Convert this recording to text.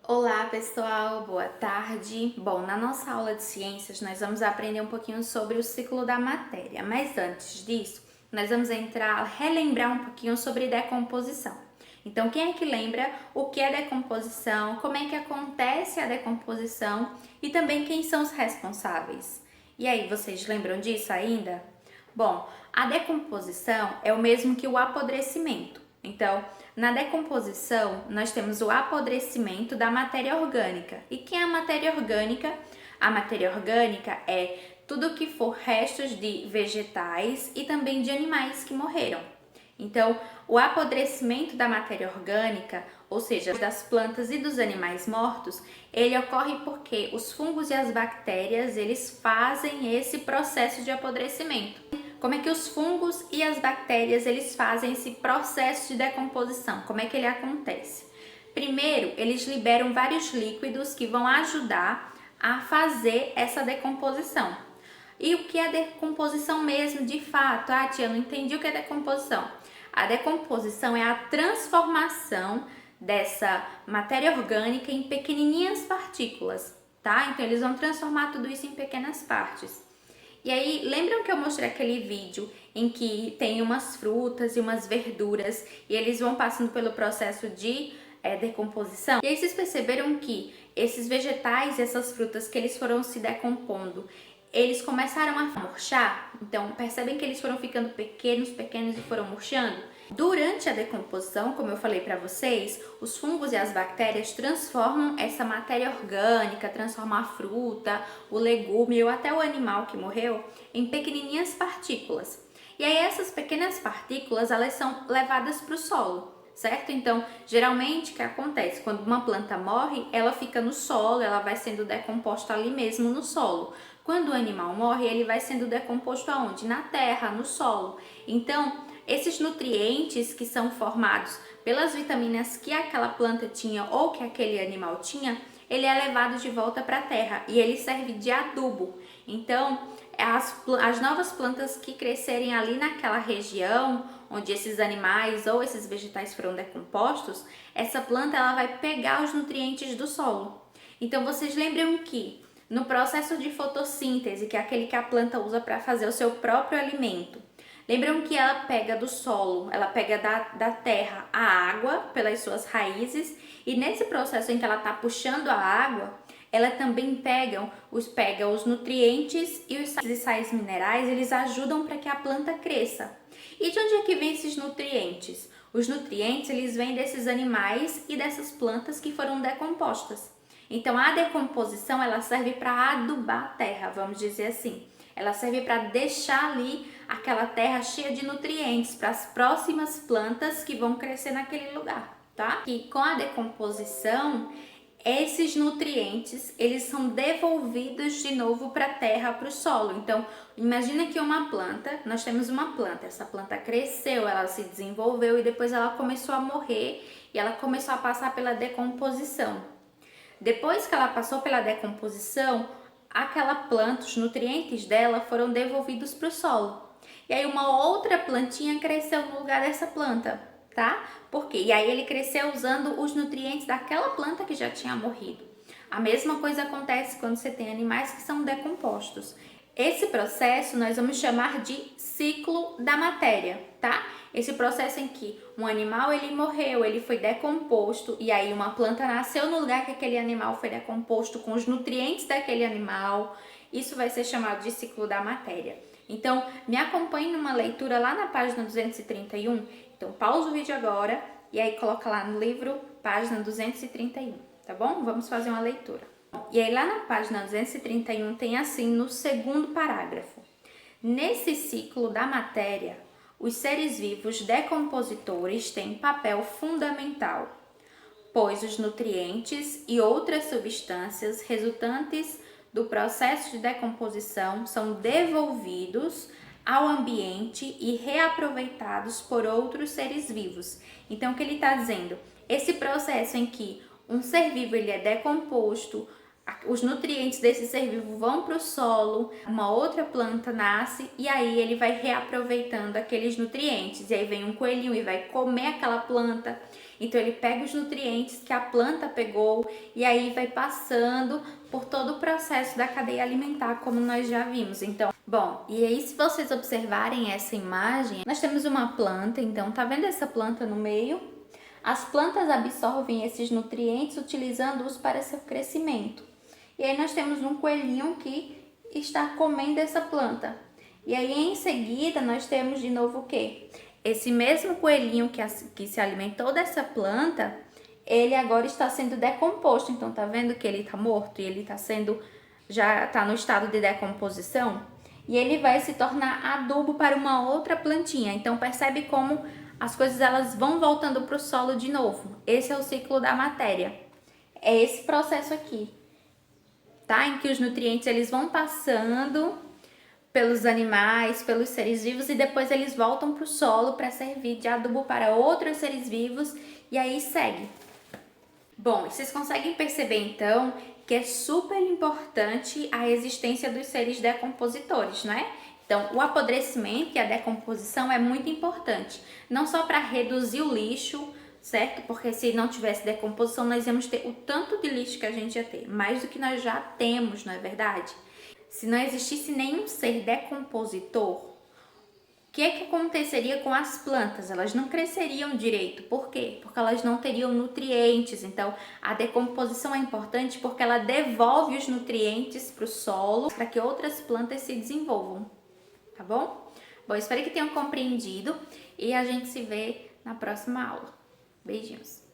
Olá pessoal, boa tarde. Bom, na nossa aula de ciências nós vamos aprender um pouquinho sobre o ciclo da matéria, mas antes disso nós vamos relembrar um pouquinho sobre decomposição. Então, quem é que lembra o que é decomposição, como é que acontece a decomposição e também quem são os responsáveis? E aí, vocês lembram disso ainda? Bom, a decomposição é o mesmo que o apodrecimento. Então, na decomposição, nós temos o apodrecimento da matéria orgânica. E que é a matéria orgânica? A matéria orgânica é tudo que for restos de vegetais e também de animais que morreram. Então, o apodrecimento da matéria orgânica, ou seja, das plantas e dos animais mortos, ele ocorre porque os fungos e as bactérias, eles fazem esse processo de apodrecimento. Como é que os fungos e as bactérias eles fazem esse processo de decomposição? Como é que ele acontece? Primeiro, eles liberam vários líquidos que vão ajudar a fazer essa decomposição. E o que é decomposição mesmo, de fato? Ah, tia, eu não entendi o que é decomposição. A decomposição é a transformação dessa matéria orgânica em pequenininhas partículas, tá? Então, eles vão transformar tudo isso em pequenas partes. E aí, lembram que eu mostrei aquele vídeo em que tem umas frutas e umas verduras e eles vão passando pelo processo de decomposição? E aí vocês perceberam que esses vegetais e essas frutas que eles foram se decompondo, eles começaram a murchar? Então, percebem que eles foram ficando pequenos e foram murchando? Durante a decomposição, como eu falei para vocês, os fungos e as bactérias transformam essa matéria orgânica, transformam a fruta, o legume ou até o animal que morreu em pequenininhas partículas. E aí essas pequenas partículas, elas são levadas para o solo, certo? Então, geralmente o que acontece? Quando uma planta morre, ela fica no solo, ela vai sendo decomposta ali mesmo no solo. Quando o animal morre, ele vai sendo decomposto aonde? Na terra, no solo. Então, esses nutrientes que são formados pelas vitaminas que aquela planta tinha ou que aquele animal tinha, ele é levado de volta para a terra e ele serve de adubo. Então, as novas plantas que crescerem ali naquela região onde esses animais ou esses vegetais foram decompostos, essa planta ela vai pegar os nutrientes do solo. Então, vocês lembram que no processo de fotossíntese, que é aquele que a planta usa para fazer o seu próprio alimento, lembram que ela pega do solo, ela pega da terra a água pelas suas raízes e nesse processo em que ela está puxando a água, ela também pega os nutrientes e os sais minerais, eles ajudam para que a planta cresça. E de onde é que vem esses nutrientes? Os nutrientes eles vêm desses animais e dessas plantas que foram decompostas. Então a decomposição ela serve para adubar a terra, vamos dizer assim. Ela serve para deixar ali aquela terra cheia de nutrientes para as próximas plantas que vão crescer naquele lugar, tá? E com a decomposição, esses nutrientes, eles são devolvidos de novo para a terra, para o solo. Então, imagina que uma planta, nós temos uma planta, essa planta cresceu, ela se desenvolveu e depois ela começou a morrer e ela começou a passar pela decomposição. Depois que ela passou pela decomposição, aquela planta, os nutrientes dela foram devolvidos para o solo. E aí uma outra plantinha cresceu no lugar dessa planta, tá? Por quê? E aí ele cresceu usando os nutrientes daquela planta que já tinha morrido. A mesma coisa acontece quando você tem animais que são decompostos. Esse processo nós vamos chamar de ciclo da matéria, tá? Esse processo em que um animal ele morreu, ele foi decomposto e aí uma planta nasceu no lugar que aquele animal foi decomposto com os nutrientes daquele animal. Isso vai ser chamado de ciclo da matéria. Então, me acompanhe numa leitura lá na página 231. Então, pausa o vídeo agora e aí coloca lá no livro, página 231, tá bom? Vamos fazer uma leitura. E aí lá na página 231 tem assim no segundo parágrafo: nesse ciclo da matéria, os seres vivos decompositores têm papel fundamental, pois os nutrientes e outras substâncias resultantes do processo de decomposição são devolvidos ao ambiente e reaproveitados por outros seres vivos. Então, o que ele está dizendo? Esse processo em que um ser vivo ele é decomposto, os nutrientes desse ser vivo vão para o solo, uma outra planta nasce e aí ele vai reaproveitando aqueles nutrientes. E aí vem um coelhinho e vai comer aquela planta. Então ele pega os nutrientes que a planta pegou e aí vai passando por todo o processo da cadeia alimentar, como nós já vimos. Então, bom, e aí se vocês observarem essa imagem, nós temos uma planta, então tá vendo essa planta no meio? As plantas absorvem esses nutrientes utilizando-os para seu crescimento. E aí nós temos um coelhinho que está comendo essa planta. E aí em seguida nós temos de novo o quê? Esse mesmo coelhinho que se alimentou dessa planta, ele agora está sendo decomposto. Então tá vendo que ele está morto e ele está sendo, já está no estado de decomposição? E ele vai se tornar adubo para uma outra plantinha. Então percebe como as coisas elas vão voltando para o solo de novo. Esse é o ciclo da matéria. É esse processo aqui, tá? Em que os nutrientes eles vão passando pelos animais, pelos seres vivos e depois eles voltam para o solo para servir de adubo para outros seres vivos e aí segue. Bom, vocês conseguem perceber então que é super importante a existência dos seres decompositores, né? Então, o apodrecimento e a decomposição é muito importante, não só para reduzir o lixo, certo? Porque se não tivesse decomposição, nós íamos ter o tanto de lixo que a gente ia ter, mais do que nós já temos, não é verdade? Se não existisse nenhum ser decompositor, o que aconteceria com as plantas? Elas não cresceriam direito. Por quê? Porque elas não teriam nutrientes. Então, a decomposição é importante porque ela devolve os nutrientes para o solo para que outras plantas se desenvolvam. Tá bom? Bom, espero que tenham compreendido e a gente se vê na próxima aula. Beijinhos!